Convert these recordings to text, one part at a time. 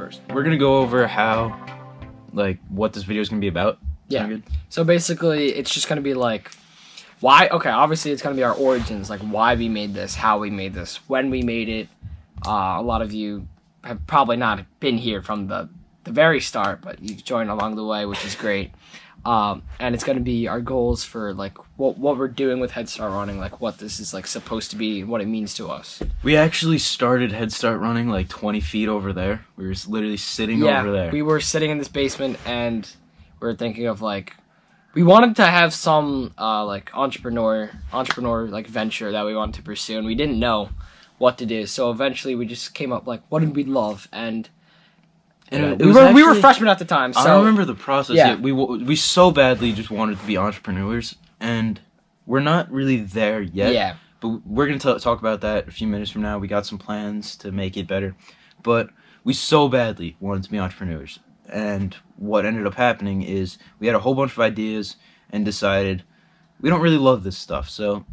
first. We're gonna go over what this video is gonna be about. Yeah. Sound good? So basically, it's just gonna be like, why? Okay, obviously it's gonna be our origins, like why we made this, how we made this, when we made it. A lot of you have probably not been here from the very start, but you've joined along the way, which is great. And it's going to be our goals for like what we're doing with Head Start Running, like what this is like supposed to be, what it means to us. We actually started Head Start Running like 20 feet over there. We were literally sitting over there. We were sitting in this basement and we were thinking of like, we wanted to have some like entrepreneur like venture that we wanted to pursue, and we didn't know what to do. So eventually we just came up like, what did we love? And we were freshmen at the time. So I remember the process. Yeah. We so badly just wanted to be entrepreneurs, and we're not really there yet. Yeah. But we're going to talk about that a few minutes from now. We got some plans to make it better. But we so badly wanted to be entrepreneurs. And what ended up happening is we had a whole bunch of ideas and decided we don't really love this stuff. So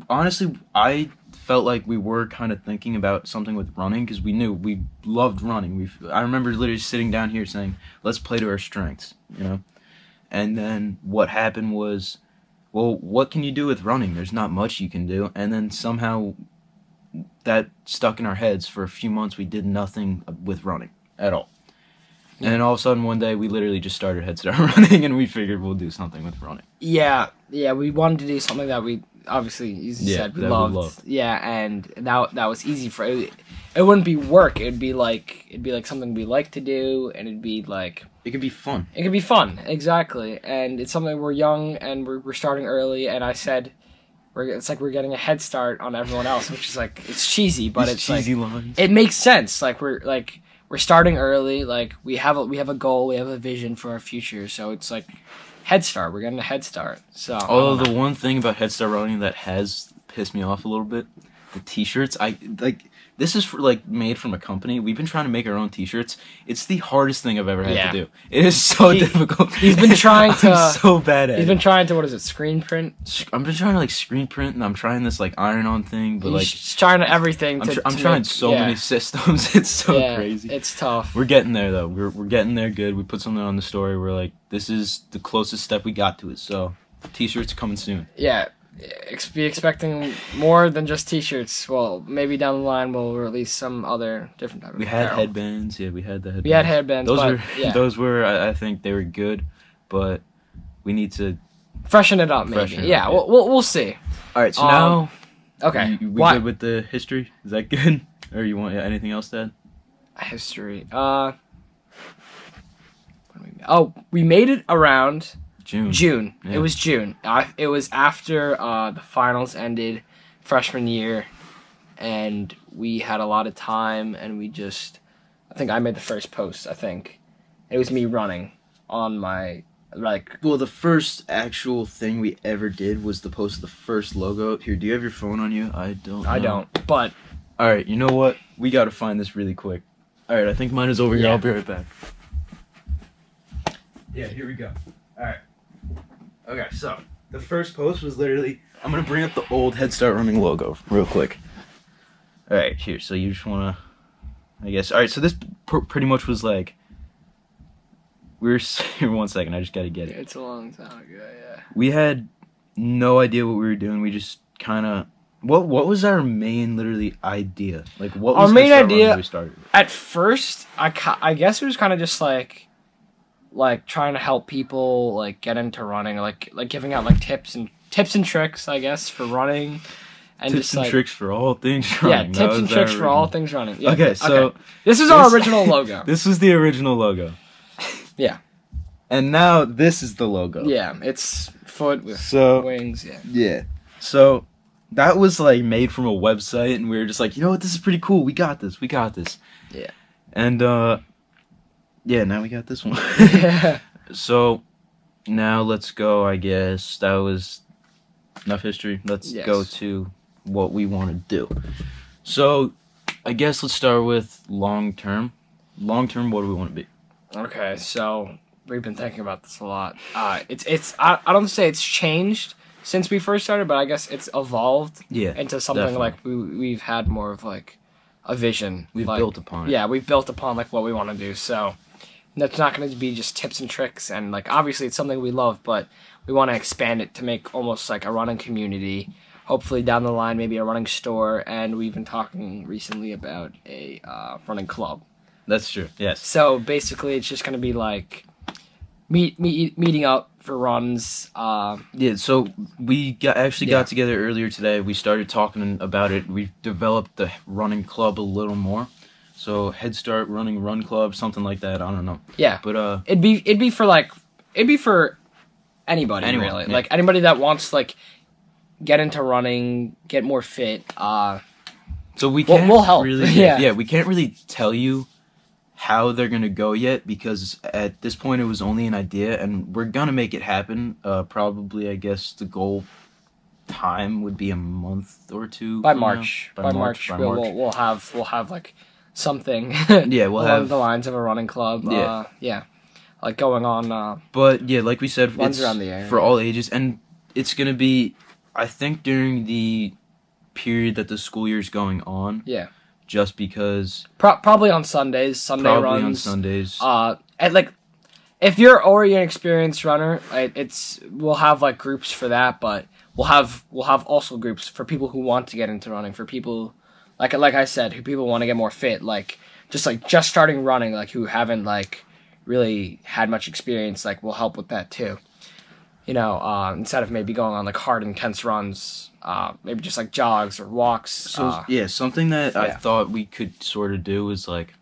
honestly, I felt like we were kind of thinking about something with running because we knew we loved running. I remember literally sitting down here saying, let's play to our strengths, you know? And then what happened was, well, what can you do with running? There's not much you can do. And then somehow that stuck in our heads. For a few months, we did nothing with running at all. Yeah. And then all of a sudden, one day, we literally just started Head Start Running, and we figured we'll do something with running. Yeah, we wanted to do something that we, obviously, you said, we loved. Yeah, and that was easy for it. It wouldn't be work. It'd be like something we like to do, and it'd be like... It could be fun. It could be fun, exactly. And it's something we're young, and we're starting early, and I said... It's like we're getting a head start on everyone else, which is like, it's cheesy, but it's cheesy like lines. It makes sense. Like we're starting early. Like we have a goal, we have a vision for our future. So it's like head start. We're getting a head start. So although the one thing about Head Start Running that has pissed me off a little bit, the T-shirts. This is made from a company. We've been trying to make our own T-shirts. It's the hardest thing I've ever had to do. It is so difficult. He's been trying to. I'm so bad at it. He's been trying to, what is it, screen print? I've been trying to screen print, and I'm trying this iron-on thing, but he's trying to everything. I'm trying so many systems. It's so crazy. It's tough. We're getting there though. We're getting there good. We put something on the story. We're like, this is the closest step we got to it. So, T-shirts are coming soon. Yeah. Be expecting more than just T-shirts. Well, maybe down the line we'll release some other different type of apparel. Headbands. Yeah, we had the headbands. We had headbands. Those were. I think they were good, but we need to freshen it up. Maybe. Yeah. We'll see. All right. So now, okay. We good with the history? Is that good? Or you want anything else to add? History. We made it around. June. Yeah. It was June. It was after the finals ended, freshman year, and we had a lot of time, and I think I made the first post, I think. It was me running on my, Well, the first actual thing we ever did was to post the first logo. Here, do you have your phone on you? I don't know. I don't, but... Alright, you know what? We gotta find this really quick. Alright, I think mine is over here. I'll be right back. Yeah, here we go. Alright. Okay, so the first post was literally, I'm going to bring up the old Head Start Running logo real quick. All right, here, so you just want to, I guess. All right, so this pretty much was like, here, 1 second, I just got to get it. It's a long time ago, yeah. We had no idea what we were doing. We just kind of, what was our main, literally, idea? What was our main idea when we started? At first, I guess it was kind of just like trying to help people get into running, like giving out tips and tricks, I guess, for running, and tips and tricks for all things running. Yeah, tips and tricks for all things running. Yeah. Okay, so this is our original logo. This was the original logo. Yeah. And now this is the logo. Yeah, it's foot with wings. Yeah. Yeah. So that was made from a website, and we were just you know what, this is pretty cool. We got this. Yeah. And yeah, now we got this one. Yeah. So, now let's go, I guess. That was enough history. Let's go to what we want to do. So, I guess let's start with long term. Long term, what do we want to be? Okay, so we've been thinking about this a lot. I don't say it's changed since we first started, but I guess it's evolved into something definitely. We've had more of a vision. We've like, built upon it. Yeah, we've built upon like what we want to do. So that's not going to be just tips and tricks. And like obviously it's something we love, but we want to expand it to make almost like a running community. Hopefully down the line, maybe a running store. And we've been talking recently about a running club. That's true. Yes. So basically, it's just going to be like meeting up for runs. Yeah, so we got together earlier today. We started talking about it. We developed the running club a little more. So Head Start Running Run Club, something like that. I don't know. Yeah, but it'd be for anybody Anyone, really. yeah. Like anybody that wants to like get into running, get more fit. So we can't we'll help. really Yeah. we can't really tell you how they're gonna go yet, because at this point it was only an idea, and we're gonna make it happen. Probably, I guess the goal time would be a month or two By from March. now. By March, we'll have like something. Yeah, we'll along have the lines of a running club. Yeah. Like going on. But yeah, like we said, Runs it's around the area. for all ages, and it's gonna be, I think, during the period that the school year is going on. Yeah. Just because. Probably on Sundays. Sunday Probably runs. on Sundays. And like, if you're already an experienced runner, we'll have like groups for that, but we'll have also groups for people who want to get into running, for people like I said, who people want to get more fit, like just starting running, like who haven't like really had much experience, like we'll help with that too. You know, instead of maybe going on like hard intense runs, maybe just like jogs or walks. So something that I thought we could sort of do is like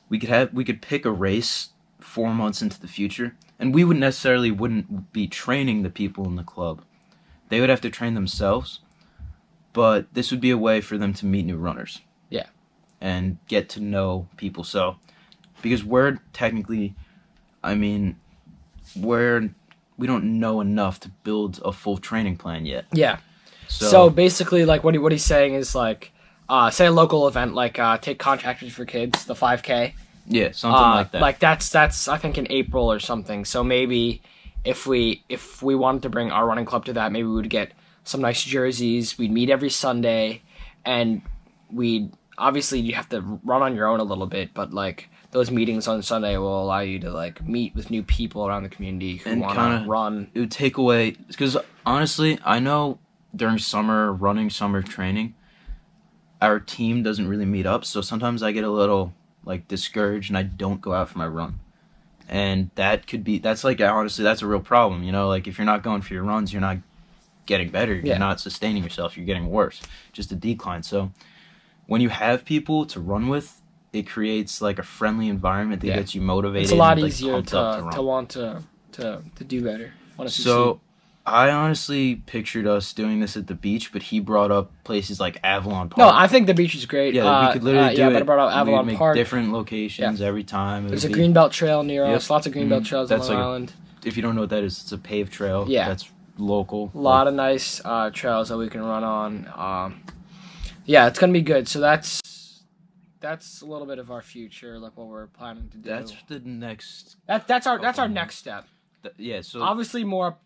we could pick a race 4 months into the future, and we wouldn't be training the people in the club. They would have to train themselves, but this would be a way for them to meet new runners. Yeah. And get to know people. So because we're technically, we don't know enough to build a full training plan yet. Yeah. So basically, like what he's saying is like, say a local event like take Contractors for Kids, the 5K. Yeah, something like that. Like that's I think in April or something. So maybe if we wanted to bring our running club to that, maybe we would get some nice jerseys. We'd meet every Sunday, and obviously you have to run on your own a little bit, but like those meetings on Sunday will allow you to like meet with new people around the community who want to run. It would take away, because honestly, I know during summer training, our team doesn't really meet up, so sometimes I get a little like discouraged and I don't go out for my run. And that's a real problem, you know, like if you're not going for your runs, you're not getting better, you're not sustaining yourself, you're getting worse, just a decline. So when you have people to run with, it creates like a friendly environment that gets you motivated. It's a lot and, easier to want to do better. So I honestly pictured us doing this at the beach, but he brought up places like Avalon Park. No, I think the beach is great. Yeah, we could literally do it. But I brought up Avalon We'd make Park. different locations every time. There's a Greenbelt Trail near us. Lots of Greenbelt Trails on That's Long like Island. If you don't know what that is, it's a paved trail. Yeah. That's local. A lot of nice trails that we can run on. Yeah, it's gonna be good. So that's a little bit of our future, like what we're planning to do. That's the next. That's our next step. So obviously more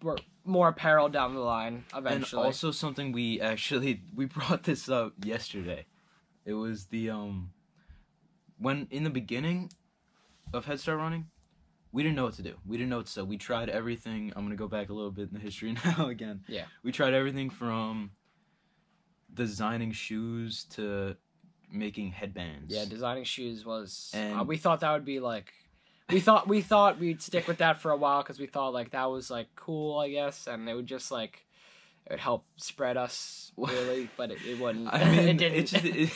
apparel down the line eventually. And also something we brought this up yesterday. It was the when in the beginning of Head Start Running, we didn't know what to do. We didn't know what to sell. We tried everything. I'm gonna go back a little bit in the history now again. Yeah. We tried everything from designing shoes to making headbands. Yeah, designing shoes was. And we thought that would be like. We thought we'd stick with that for a while because we thought like that was like cool, I guess, and it would just like it would help spread us really, but it wouldn't. I mean, it didn't.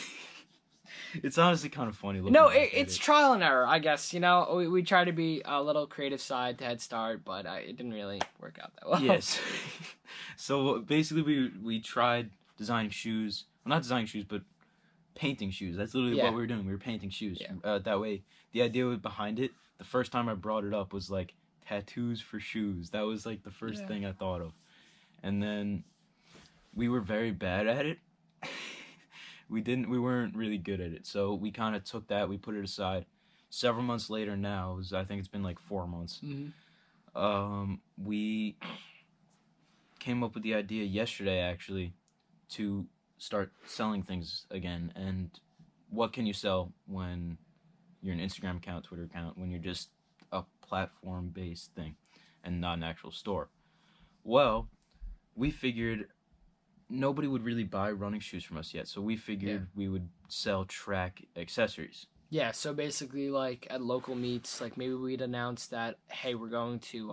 It's honestly kind of funny. No, it's trial and error, I guess. You know, we try to be a little creative side to Head Start, but it didn't really work out that well. Yes. So basically, we tried designing shoes. Well, not designing shoes, but painting shoes. That's literally what we were doing. We were painting shoes. Yeah. That way, the idea behind it. The first time I brought it up was like tattoos for shoes. That was like the first thing I thought of. And then we were very bad at it. We weren't really good at it. So we kind of took that, we put it aside. Several months later now, I think it's been like 4 months. Mm-hmm. We came up with the idea yesterday actually to start selling things again, and what can you sell when you're an Instagram account, Twitter account, when you're just a platform-based thing and not an actual store? Well, we figured nobody would really buy running shoes from us yet, so we figured we would sell track accessories. Yeah, so basically, like, at local meets, like, maybe we'd announce that, hey, we're going to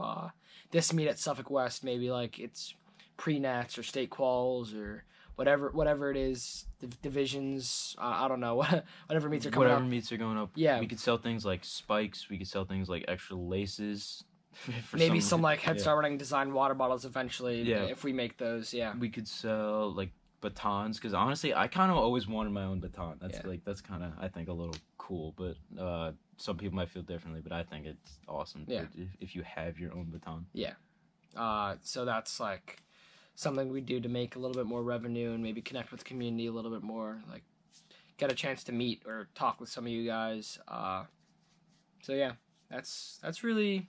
this meet at Suffolk West, maybe, like, it's pre-nats or state quals or whatever it is, divisions, I don't know, whatever meets are coming Whatever up. meets are going up. Yeah. We could sell things like spikes, we could sell things like extra laces. Maybe some, like, Head Start Running design water bottles eventually, Yeah. if we make those, yeah. We could sell, like, batons, because honestly, I kind of always wanted my own baton. That's kind of, I think, a little cool, but some people might feel differently, but I think it's awesome if you have your own baton. Yeah. So that's, like, something we do to make a little bit more revenue and maybe connect with the community a little bit more, like, get a chance to meet or talk with some of you guys. So yeah, that's really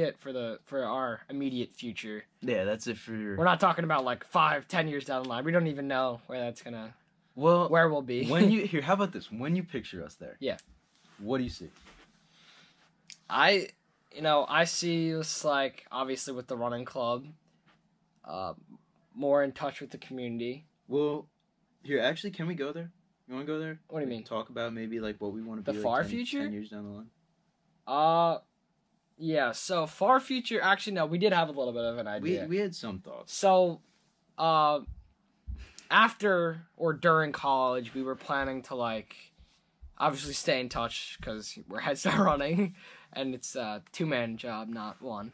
it for our immediate future. Yeah, that's it for your... We're not talking about like 5-10 years down the line. We don't even know where that's gonna Well, where we'll be. How about this? When you picture us there, Yeah. what do you see? I see us, like, obviously with the running club, more in touch with the community. Well, here, actually, can we go there? You want to go there? What do you mean? Talk about maybe like what we want to The be far like 10 future? years down the line. Yeah, so far future, actually, no, we did have a little bit of an idea. We had some thoughts. So, after or during college, we were planning to, like, obviously stay in touch because we're Head Start Running, and it's a two-man job, not one.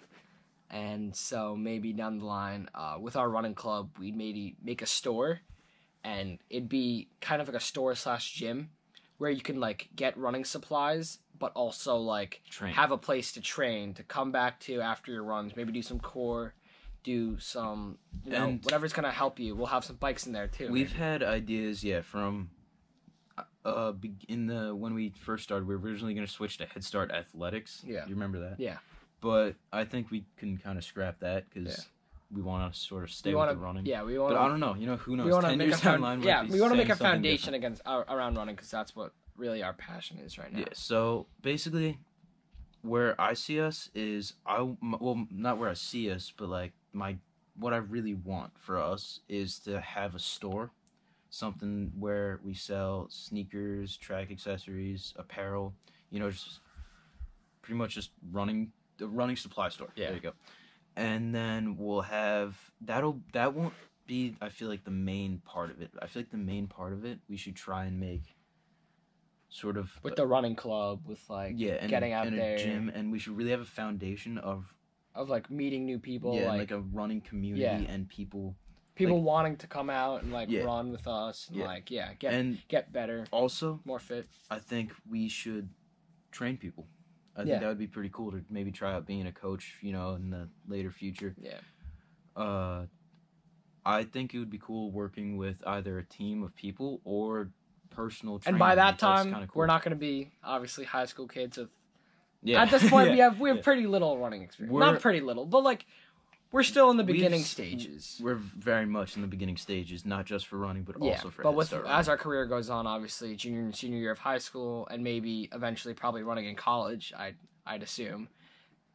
And so maybe down the line, with our running club, we'd maybe make a store, and it'd be kind of like a store/gym where you can, like, get running supplies, but also, like, Train. have a place to train, to come back to after your runs, maybe do some core, do some, And whatever's going to help you. We'll have some bikes in there, too. We've had ideas, from when we first started. We were originally going to switch to Head Start Athletics. Yeah. You remember that? Yeah. But I think we can kind of scrap that because we want to sort of stay with the running. Yeah, we want But I don't know. Who knows? we want to 10 make years down the line, we want to make a something foundation different. around running because that's what really our passion is right now. Yeah, so basically, where I see us is not where I see us, but like what I really want for us is to have a store, something where we sell sneakers, track accessories, apparel, just pretty much just the running supply store. Yeah. There you go. And then we'll have that won't be, I feel like, the main part of it. I feel like the main part of it we should try and make sort of with the running club, with like getting out there, a gym, and we should really have a foundation of like meeting new people, like a running community and people wanting to come out and like Yeah. run with us and Yeah. get better, Also, more fit. I think we should train people. I think that would be pretty cool to maybe try out being a coach, in the later future. Yeah. I think it would be cool working with either a team of people or personal training. And by that That's time, kinda cool. we're not going to be obviously high school kids with. Yeah. At this point, Yeah. we have pretty little running experience. We're- Not pretty little, but like we're still in the beginning stages. We're very much in the beginning stages, not just for running, but also for but Head with Start as our career goes on, obviously junior and senior year of high school, and maybe eventually probably running in college. I'd assume,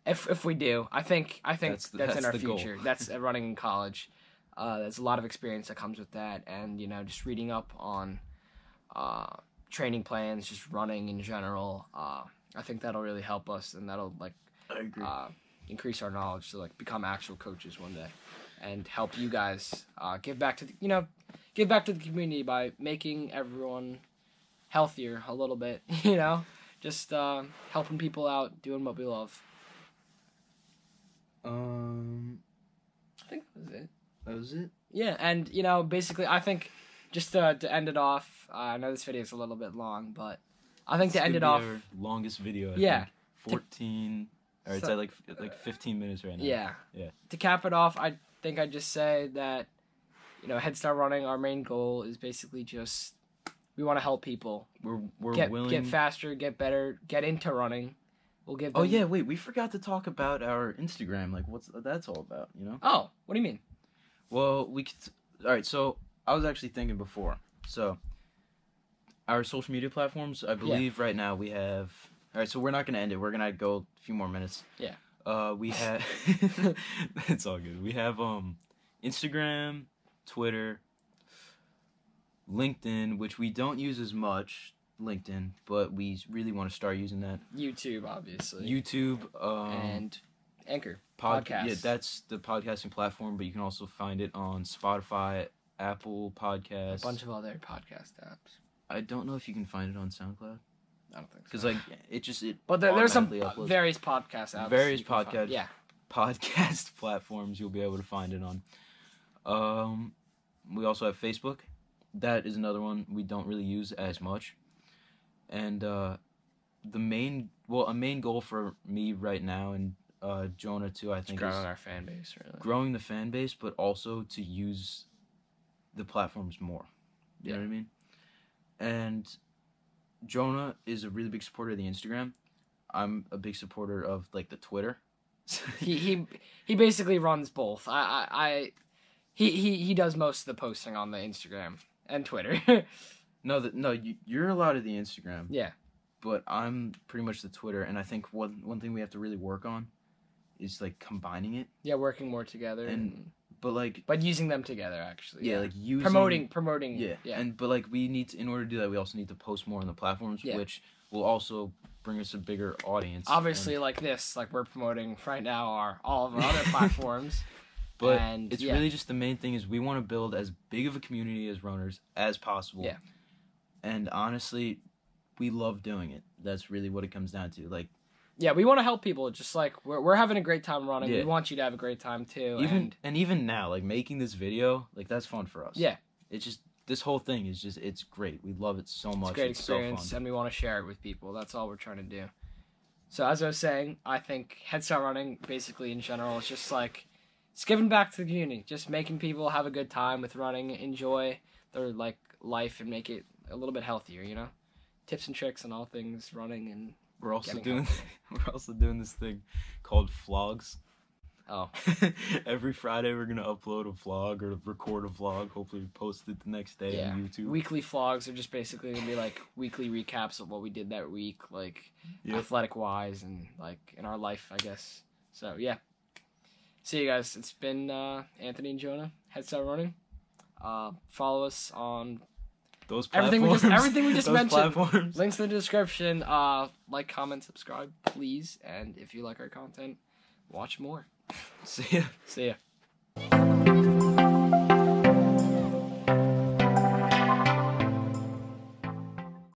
if we do, I think that's in our the goal. future. That's running in college. There's a lot of experience that comes with that, and just reading up on training plans, just running in general. I think that'll really help us, and that'll like I agree. increase our knowledge to like become actual coaches one day, and help you guys give back to the community by making everyone healthier a little bit. Just helping people out, doing what we love. I think that was it. That was it. Yeah, and basically, I think just to end it off. I know this video is a little bit long, but I think to end it off, our longest video. I Yeah. think. 14. Or it's So- at like 15 minutes right now. yeah. Yeah. To cap it off, I think I'd just say that Head Start Running, our main goal is basically just we want to help people We're get willing. faster, get better, get into running. We'll give them... Oh yeah, wait, we forgot to talk about our Instagram. Like, what's that's all about? Oh, what do you mean? Well, we could. All right, so I was actually thinking before. So Our social media platforms, I believe right now we have. All right, so we're not gonna end it. We're gonna go a few more minutes. Yeah. We have. It's all good. We have Instagram, Twitter, LinkedIn, which we don't use as much. LinkedIn, but we really want to start using that. YouTube, obviously. YouTube and Anchor. Podcast. Yeah, that's the podcasting platform, but you can also find it on Spotify, Apple Podcasts. A bunch of other podcast apps. I don't know if you can find it on SoundCloud. I don't think so. Because it But there's some uploads. various podcast apps. Various podcast. Yeah. Podcast platforms you'll be able to find it on. We also have Facebook. That is another one we don't really use as much. And a main goal for me right now and Jonah too, I think, growing our fan base, really. Growing the fan base, but also to use the platforms more. You know what I mean? And Jonah is a really big supporter of the Instagram. I'm a big supporter of like the Twitter. he basically runs both. He does most of the posting on the Instagram and Twitter. You're a lot of the Instagram. Yeah. But I'm pretty much the Twitter, and I think one thing we have to really work on is like combining it. Yeah, working more together. But using them together actually. Yeah, like using promoting. Yeah. But like we need to, in order to do that, we also need to post more on the platforms, which will also bring us a bigger audience. Obviously, like this, like we're promoting right now all of our other platforms. But it's really just the main thing is we want to build as big of a community as runners as possible. Yeah. And honestly, we love doing it. That's really what it comes down to. Like, yeah, we want to help people. Just like we're having a great time running. Yeah. We want you to have a great time too. Even now, like making this video, like that's fun for us. Yeah. It's just this whole thing is just it's great. We love it so much. It's a great experience, so fun. and we want to share it with people. That's all we're trying to do. So as I was saying, I think Head Start Running, basically in general, is just like it's giving back to the community, just making people have a good time with running, enjoy their like life, and make it a little bit healthier. You know, tips and tricks on all things running, and we're also doing this thing called vlogs. Oh. Every Friday we're gonna upload a vlog or record a vlog. Hopefully we post it the next day on YouTube. Weekly vlogs are just basically gonna be like weekly recaps of what we did that week, like athletic wise and like in our life, I guess. So yeah. See you guys. It's been Anthony and Jonah, Head Start Running. Follow us on those platforms. Everything we just mentioned. Platforms. Links in the description. Like, comment, subscribe, please. And if you like our content, watch more. See ya. See ya.